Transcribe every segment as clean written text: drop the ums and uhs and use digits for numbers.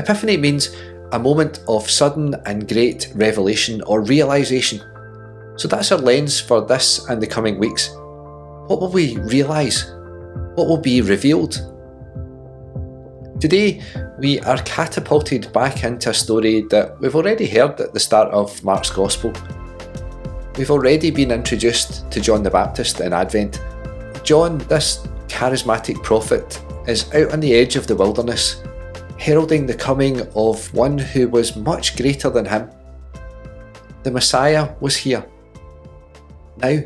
Epiphany means a moment of sudden and great revelation or realisation. So that's our lens for this and the coming weeks. What will we realise? What will be revealed? Today, we are catapulted back into a story that we've already heard at the start of Mark's Gospel. We've already been introduced to John the Baptist in Advent. John, this charismatic prophet, is out on the edge of the wilderness, heralding the coming of one who was much greater than him. The Messiah was here, now,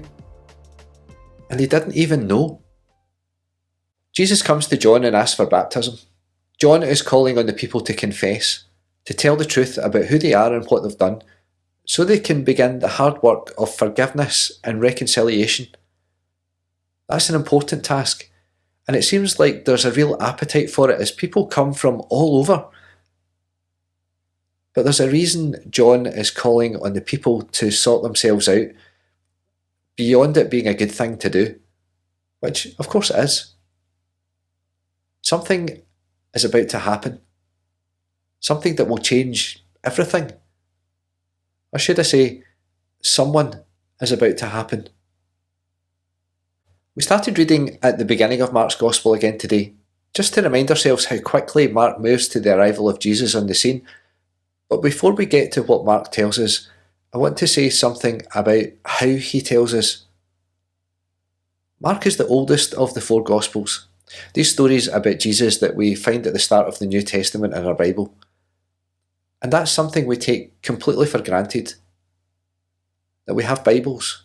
and they didn't even know. Jesus comes to John and asks for baptism. John is calling on the people to confess, to tell the truth about who they are and what they've done, so they can begin the hard work of forgiveness and reconciliation. That's an important task, and it seems like there's a real appetite for it as people come from all over. But there's a reason John is calling on the people to sort themselves out, beyond it being a good thing to do, which of course it is. Something is about to happen. Something that will change everything. Or should I say, someone is about to happen. We started reading at the beginning of Mark's Gospel again today, just to remind ourselves how quickly Mark moves to the arrival of Jesus on the scene. But before we get to what Mark tells us, I want to say something about how he tells us. Mark is the oldest of the four Gospels. These stories about Jesus that we find at the start of the New Testament in our Bible. And that's something we take completely for granted. That we have Bibles,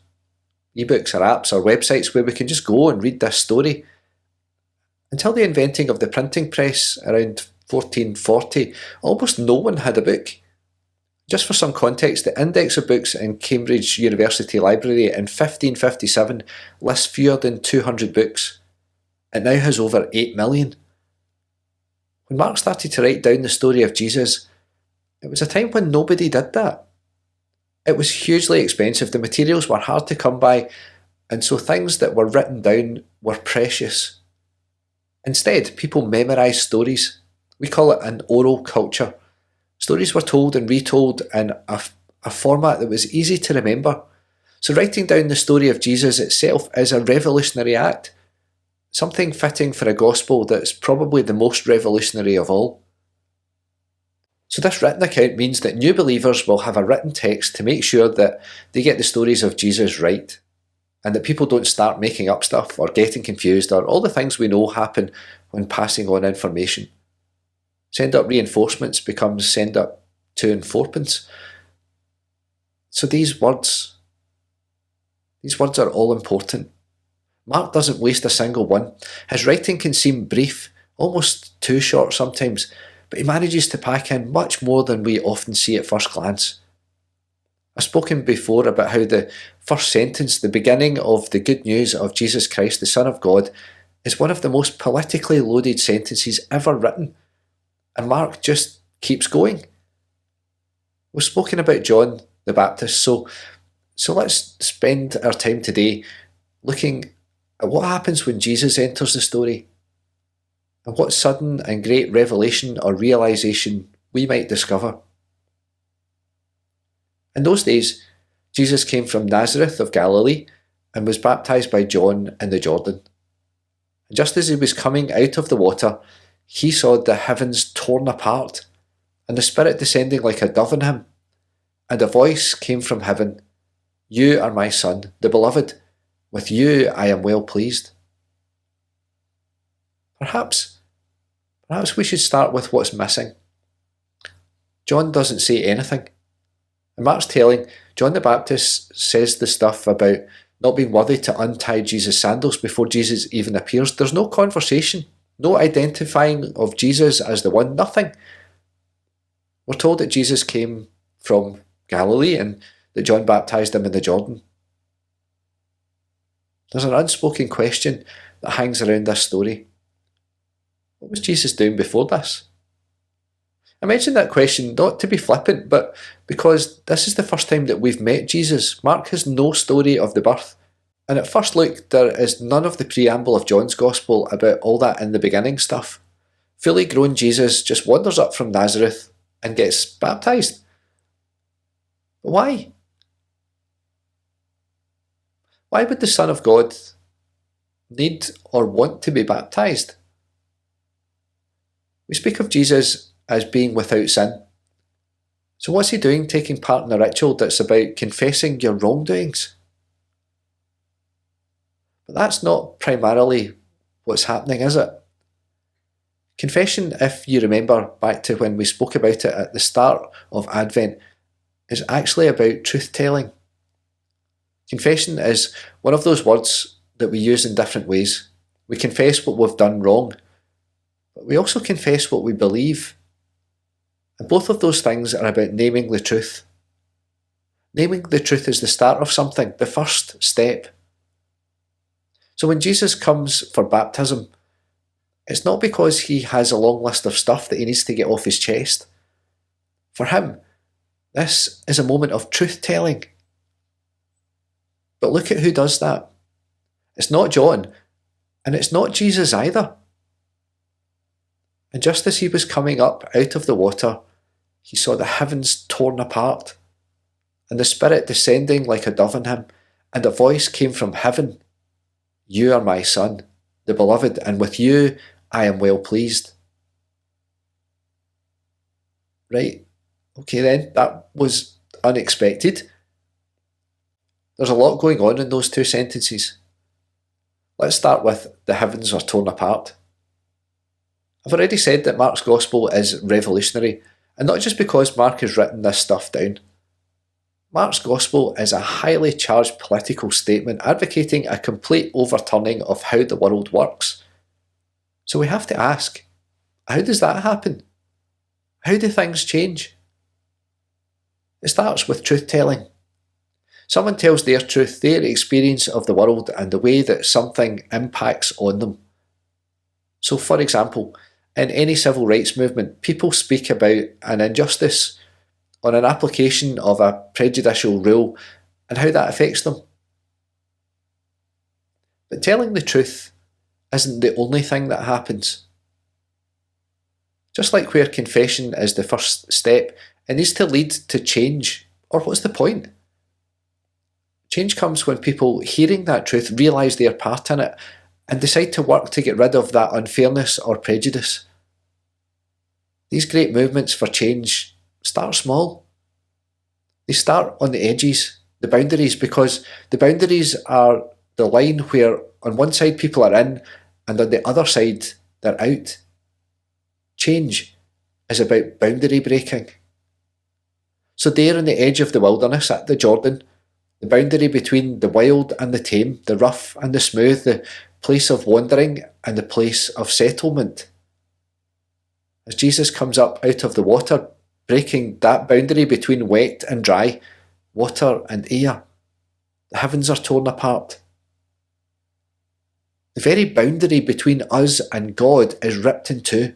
ebooks or apps or websites where we can just go and read this story. Until the inventing of the printing press around 1440, almost no one had a book. Just for some context, the index of books in Cambridge University Library in 1557 lists fewer than 200 books. It now has over 8 million. When Mark started to write down the story of Jesus, it was a time when nobody did that. It was hugely expensive, the materials were hard to come by, and so things that were written down were precious. Instead, people memorised stories. We call it an oral culture. Stories were told and retold in a format that was easy to remember. So writing down the story of Jesus itself is a revolutionary act. Something fitting for a gospel that's probably the most revolutionary of all. So this written account means that new believers will have a written text to make sure that they get the stories of Jesus right, and that people don't start making up stuff or getting confused or all the things we know happen when passing on information. Send up reinforcements becomes send up 2 and 4pence. So these words are all important. Mark doesn't waste a single one. His writing can seem brief, almost too short sometimes, but he manages to pack in much more than we often see at first glance. I've spoken before about how the first sentence, the beginning of the good news of Jesus Christ, the Son of God, is one of the most politically loaded sentences ever written. And Mark just keeps going. We've spoken about John the Baptist, so let's spend our time today looking at what happens when Jesus enters the story, and what sudden and great revelation or realisation we might discover. In those days, Jesus came from Nazareth of Galilee and was baptised by John in the Jordan. And just as he was coming out of the water, he saw the heavens torn apart, and the Spirit descending like a dove on him. And a voice came from heaven, "You are my Son, the Beloved. With you I am well pleased." Perhaps we should start with what's missing. John doesn't say anything. And Mark's telling, John the Baptist says the stuff about not being worthy to untie Jesus' sandals before Jesus even appears. There's no conversation, no identifying of Jesus as the one, nothing. We're told that Jesus came from Galilee and that John baptised him in the Jordan. There's an unspoken question that hangs around this story. What was Jesus doing before this? I mention that question not to be flippant, but because this is the first time that we've met Jesus. Mark has no story of the birth. And at first look, there is none of the preamble of John's Gospel about all that in the beginning stuff. fully grown Jesus just wanders up from Nazareth and gets baptized. But why? Why would the Son of God need or want to be baptized? We speak of Jesus as being without sin. So what's he doing taking part in a ritual that's about confessing your wrongdoings? But that's not primarily what's happening, is it? Confession, if you remember back to when we spoke about it at the start of Advent, is actually about truth-telling. Confession is one of those words that we use in different ways. We confess what we've done wrong, but we also confess what we believe. And both of those things are about naming the truth. Naming the truth is the start of something, the first step. So when Jesus comes for baptism, it's not because he has a long list of stuff that he needs to get off his chest. For him, this is a moment of truth-telling. But look at who does that. It's not John, and it's not Jesus either. And just as he was coming up out of the water, he saw the heavens torn apart, and the Spirit descending like a dove on him, and a voice came from heaven. You are my Son, the Beloved, and with you I am well pleased. Right, okay then, that was unexpected. There's a lot going on in those two sentences. Let's start with the heavens are torn apart. I've already said that Mark's Gospel is revolutionary, and not just because Mark has written this stuff down. Mark's Gospel is a highly charged political statement advocating a complete overturning of how the world works. So we have to ask, how does that happen? How do things change? It starts with truth-telling. Someone tells their truth, their experience of the world and the way that something impacts on them. So for example, in any civil rights movement, people speak about an injustice or an application of a prejudicial rule and how that affects them. But telling the truth isn't the only thing that happens. Just like where confession is the first step, it needs to lead to change, or what's the point? Change comes when people hearing that truth realise their part in it and decide to work to get rid of that unfairness or prejudice. These great movements for change start small. They start on the edges, the boundaries, because the boundaries are the line where on one side people are in and on the other side they're out. Change is about boundary breaking. So there on the edge of the wilderness at the Jordan, the boundary between the wild and the tame, the rough and the smooth, the place of wandering and the place of settlement. As Jesus comes up out of the water, breaking that boundary between wet and dry, water and air, the heavens are torn apart. The very boundary between us and God is ripped in two.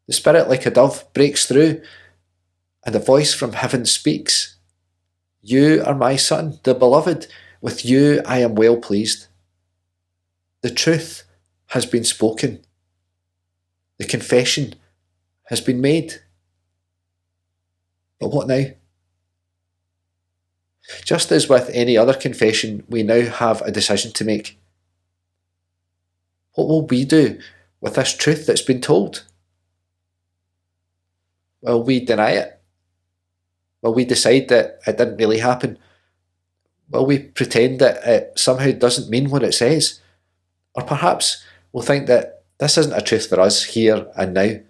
The Spirit, like a dove, breaks through, and a voice from heaven speaks. You are my Son, the Beloved. With you I am well pleased. The truth has been spoken. The confession has been made. But what now? Just as with any other confession, we now have a decision to make. What will we do with this truth that's been told? Will we deny it? Will we decide that it didn't really happen? Will we pretend that it somehow doesn't mean what it says? Or perhaps we'll think that this isn't a truth for us here and now.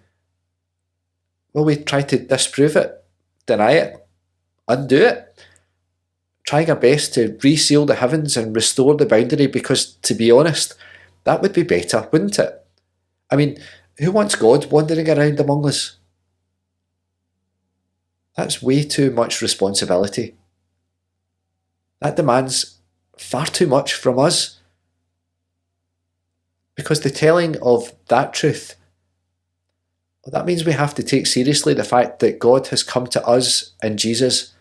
Will we try to disprove it, deny it, undo it? Trying our best to reseal the heavens and restore the boundary, because to be honest, that would be better, wouldn't it? I mean, who wants God wandering around among us? That's way too much responsibility. That demands far too much from us. Because the telling of that truth, well, that means we have to take seriously the fact that God has come to us in Jesus,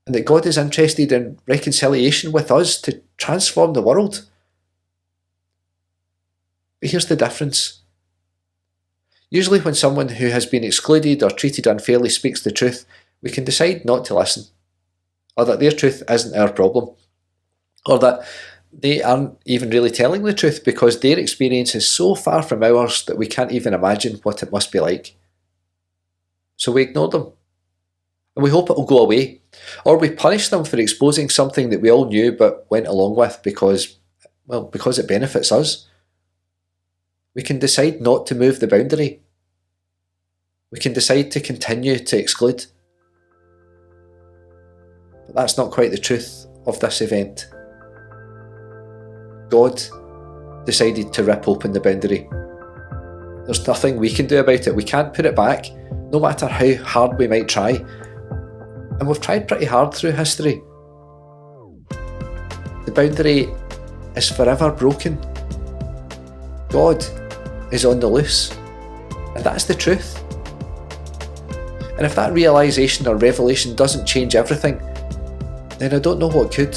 and that God is interested in reconciliation with us to transform the world. But here's the difference. Usually when someone who has been excluded or treated unfairly speaks the truth, we can decide not to listen, or that their truth isn't our problem, or that they aren't even really telling the truth because their experience is so far from ours that we can't even imagine what it must be like. So we ignore them, and we hope it will go away, or we punish them for exposing something that we all knew but went along with because it benefits us. We can decide not to move the boundary. We can decide to continue to exclude. But that's not quite the truth of this event. God decided to rip open the boundary. There's nothing we can do about it. We can't put it back, no matter how hard we might try. And we've tried pretty hard through history. The boundary is forever broken. God is on the loose. And that's the truth. And if that realisation or revelation doesn't change everything, then I don't know what could.